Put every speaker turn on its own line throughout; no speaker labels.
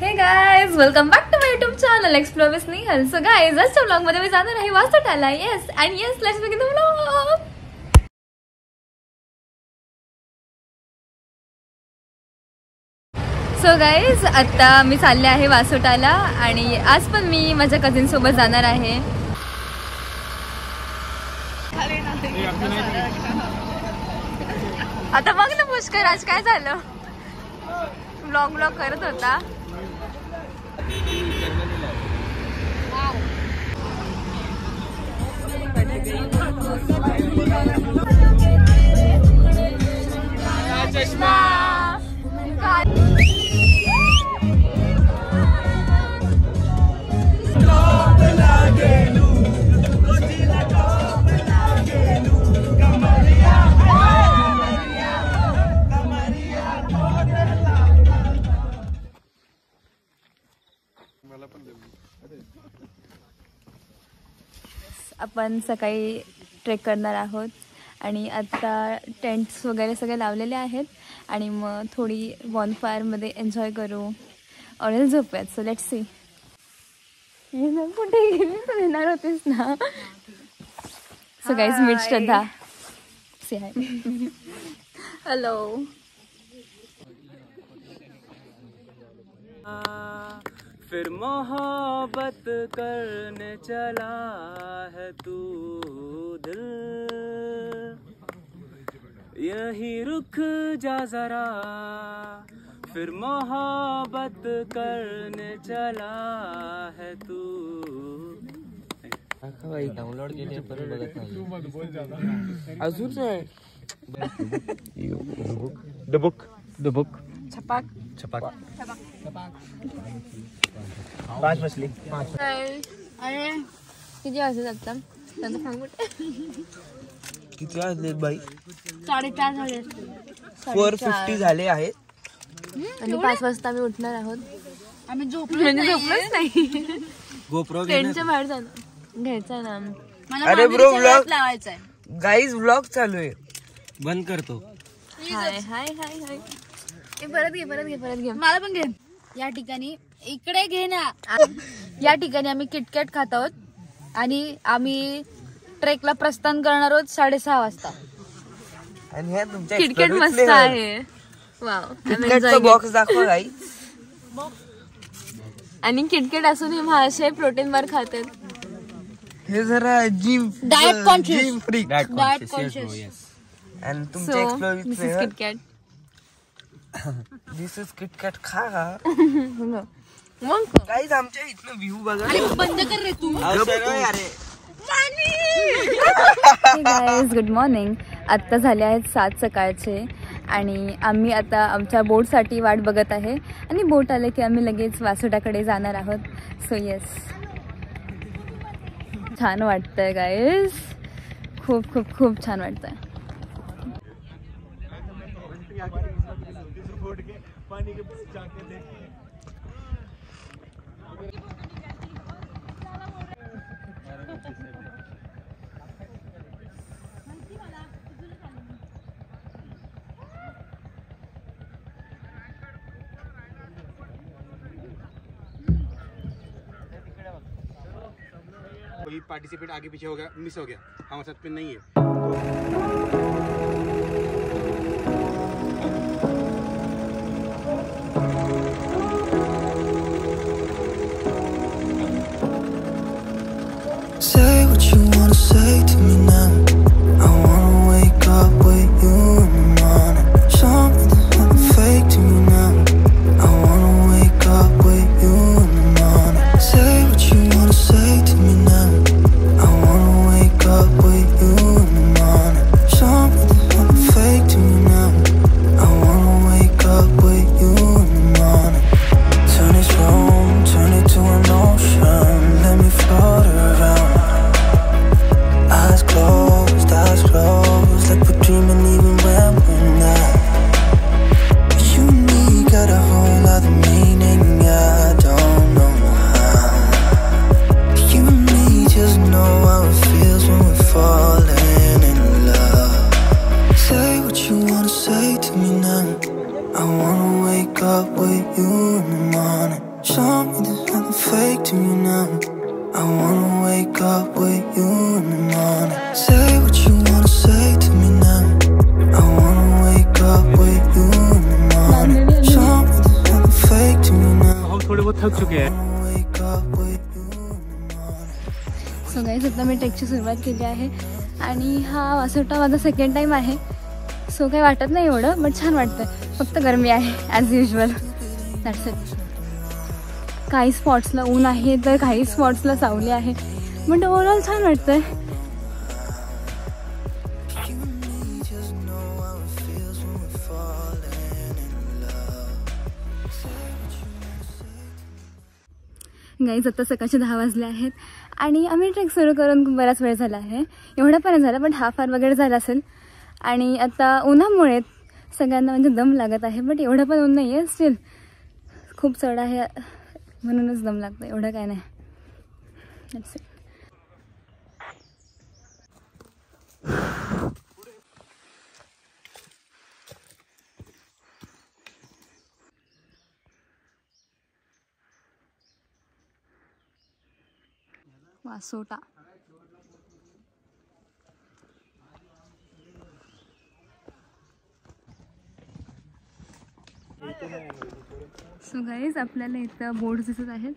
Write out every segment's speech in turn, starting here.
Hey guys, welcome back to my YouTube channel explore with Snehal. So guys, आजच्या vlog मध्ये मी जाणार आहे वासोटाला. Yes and yes, let's begin the vlog. So guys, आता मी चालले आहे वासोटाला आणि आज पण मी माझ्या कझिन सोबत जाणार आहे. आता बघ ना पुष्कर, आज काय झालं? व्लॉग करत होता. आपण सकाळी ट्रेक करणार आहोत आणि आता टेंट्स वगैरे सगळे लावलेले आहेत आणि मग थोडी बॉनफायरमध्ये एन्जॉय करू और झोपूयात. So let's see. कुठे गेली पण येणार होतीस ना. सो गाईज, मीट श्रद्धा. से हाय. हॅलो.
फिर मोहब्बत करने चला है तू दिल, यही रुक जा जरा. फिर मोहब्बत करने चला है तू.
डाउनलोड केले पण बघत नाही अजून. द बुक
छपाक
छपाक.
5 बसली.
अरे किती वाजत आता त्यांचं सांगू.
किती वाजले बाई?
4:30 झाले.
4:50 झाले आहेत
आणि 5 वाजता आम्ही उठणार आहोत. आम्ही झोपलोच नाही.
गोप्रो
टेंटच्या बाहेर जाणार घ्यायचा ना.
अरे ब्रो, व्लॉग लावायचा आहे गाईज. व्लॉग चालू आहे.
बंद करतो.
हाय हाय हाय हाय. परत घे. मला पण घे. या ठिकाणी इकडे घे ना. या ठिकाणी आम्ही किटकॅट खात आहोत आणि आम्ही ट्रेकला प्रस्थान करणार आहोत 6:30 वाजता.
आणि ह्या तुमच्या
किटकॅट मस्त आहे. वाव.
किटकॅटचा बॉक्स दाखवा गाईज.
आणि किटकॅट असून हे महाशय प्रोटीन बार खातात.
हे जरा gym
diet conscious.
Gym free.
Diet conscious.
आणि तुमच्या explore with
this is KitKat.
This is KitKat खा.
मग
गाईज, आमच्या इथनं व्ह्यू बघा.
बंद कर रे तू.
अरे
गाईज, गुड मॉर्निंग. आत्ता झाले आहेत 7 सकाळचे आणि आम्ही आता आमच्या बोटसाठी वाट बघत आहे आणि बोट आले की आम्ही लगेच वासोटाकडे जाणार आहोत. सो येस, छान वाटतंय गाईज. खूप खूप खूप छान वाटतंय.
कोई पार्टिसिपेट आगे पीछे हो गया, मिस हो गया, हमारे साथ पे नहीं है.
Say what you wanna say to me now. I wanna wake up with you in the morning. Something fake to me now. I wanna wake up with you in the morning. Say what you wanna say to me now. I wanna wake up with you in the morning. Something fake to me now. I wanna wake up with you in the morning. Turn this room, turn it to an ocean. Let me float around. Tell me there's nothing fake to me now. I wanna wake up with you in the morning. Say what you wanna say to me now. I wanna wake up with you in the morning. Tell me there's nothing fake to me now.
हम थोड़े बहुत थक चुके हैं.
Wake up with you in the morning.
So guys आता मी ट्रेकची सुरुवात केली आहे आणि हा वासोटा माझा सेकंड टाईम आहे. सो काही वाटत नाही एवढं, बट छान वाटतं. फक्त गरमी आहे ॲज युजल. That's it. काही स्पॉट्सला ऊन आहे तर काही स्पॉट्सला सावली आहे, बट ओव्हरऑल छान वाटतंय. गाईज आता सकाळचे 10 वाजले आहेत आणि आम्ही ट्रेक सुरू करून बराच वेळ झाला आहे. एवढा पण झाला, पण हाफ आवर वगैरे झाला असेल. आणि आता उन्हामुळे सगळ्यांना म्हणजे दम लागत आहे, बट एवढं पण ऊन नाही आहे. स्टील खूप चढ आहे म्हणूनच दम लागतं, एवढं काय नाही. That's it. Vasota. So guys आपल्याला इथं बोर्ड दिसत आहेत.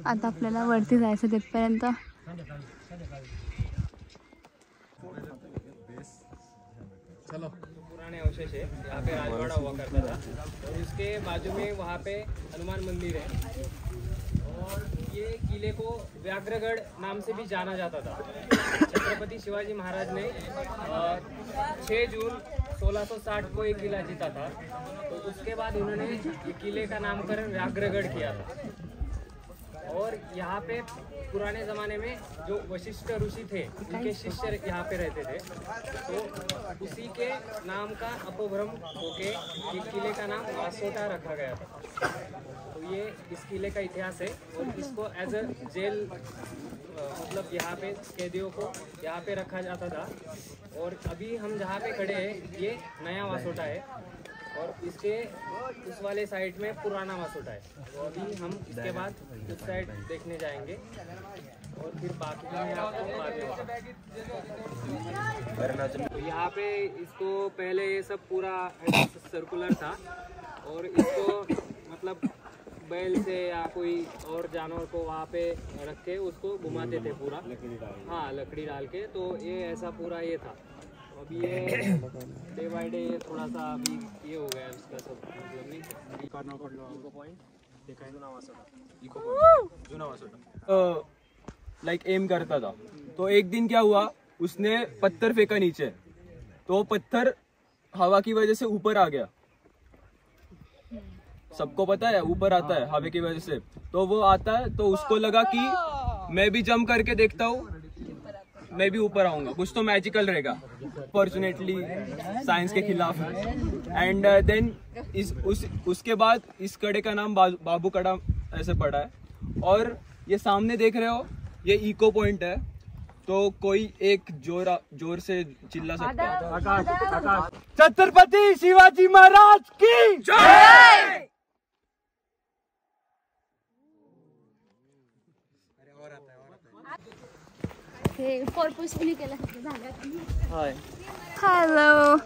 आता आपल्याला वरती जायचं तिथपर्यंत.
पुराने अवशेष है. यहाँ पे राजवाड़ा हुआ करता था और इसके बाजू में वहाँ पे हनुमान मंदिर है. और ये किले को व्याघ्रगढ़ नाम से भी जाना जाता था. छत्रपति शिवाजी महाराज ने 6 जून 1660 को एक किला जीता था. तो उसके बाद उन्होंने ये किले का नामकरण व्याघ्रगढ़ किया था. और यहाँ पे पुराने ज़माने में जो वशिष्ठ ऋषि थे उनके शिष्य यहाँ पे रहते थे. तो उसी के नाम का अपभ्रम होके ये किले का नाम वासोटा रखा गया था. तो ये इस किले का इतिहास है. और इसको एज अ जेल मतलब यहाँ पे कैदियों को यहाँ पे रखा जाता था. और अभी हम जहाँ पे खड़े हैं ये नया वासोटा है और इसके उस वाले साइड में पुराना वासोटा है. तो अभी हम इसके बाद उस साइड देखने जाएंगे और फिर बाकी मैं आपको बाद में बताऊंगा. तो यहाँ पे इसको पहले ये सब पूरा सर्कुलर था और इसको मतलब बैल से या कोई और जानवर को वहाँ पे रख के उसको घुमाते थे पूरा. हाँ, लकड़ी डाल के. तो ये ऐसा पूरा ये था. अभी ये डे बाय डे थोड़ा सा अभी ये हो गया उसका सब मतलब नहीं. इको पॉइंट देखा है जुना वासोटा
लाइक एम करता था. तो एक दिन क्या हुआ, उसने पत्थर फेंका नीचे. तो पत्थर हवा की वजह से ऊपर आ गया. सबको पता है ऊपर आता है हवा की वजह से. तो वो आता है तो उसको लगा कि मैं भी जंप करके देखता हूँ, मैं भी ऊपर आऊंगा, कुछ तो मैजिकल रहेगा. फॉर्चुनेटली साइंस के खिलाफ. एंड देन उसके बाद इस कड़े का नाम बाबू कड़ा ऐसे पड़ा है. और ये सामने देख रहे हो ये इको पॉइंट है. तो कोई एक जोर से चिल्ला सकता है. छत्रपति शिवाजी महाराज की जय.
पर्पजफुली केलं झालं. हॅलो.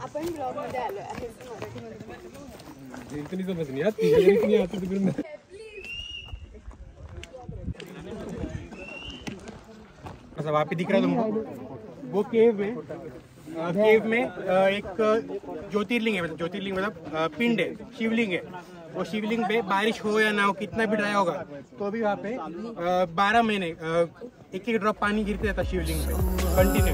आपण ब्लॉग मध्ये आलो आहे.
वहाँ पे दिख रहा है तुमको वो केव में एक ज्योतिर्लिंग है. मतलब पिंड है, शिवलिंग है. वो शिवलिंग पे बारिश हो या ना हो, कितना भी ड्राई होगा तो भी वहाँ पे 12 महीने एक ड्रॉप पानी गिरते रहता शिवलिंग पे कंटिन्यू.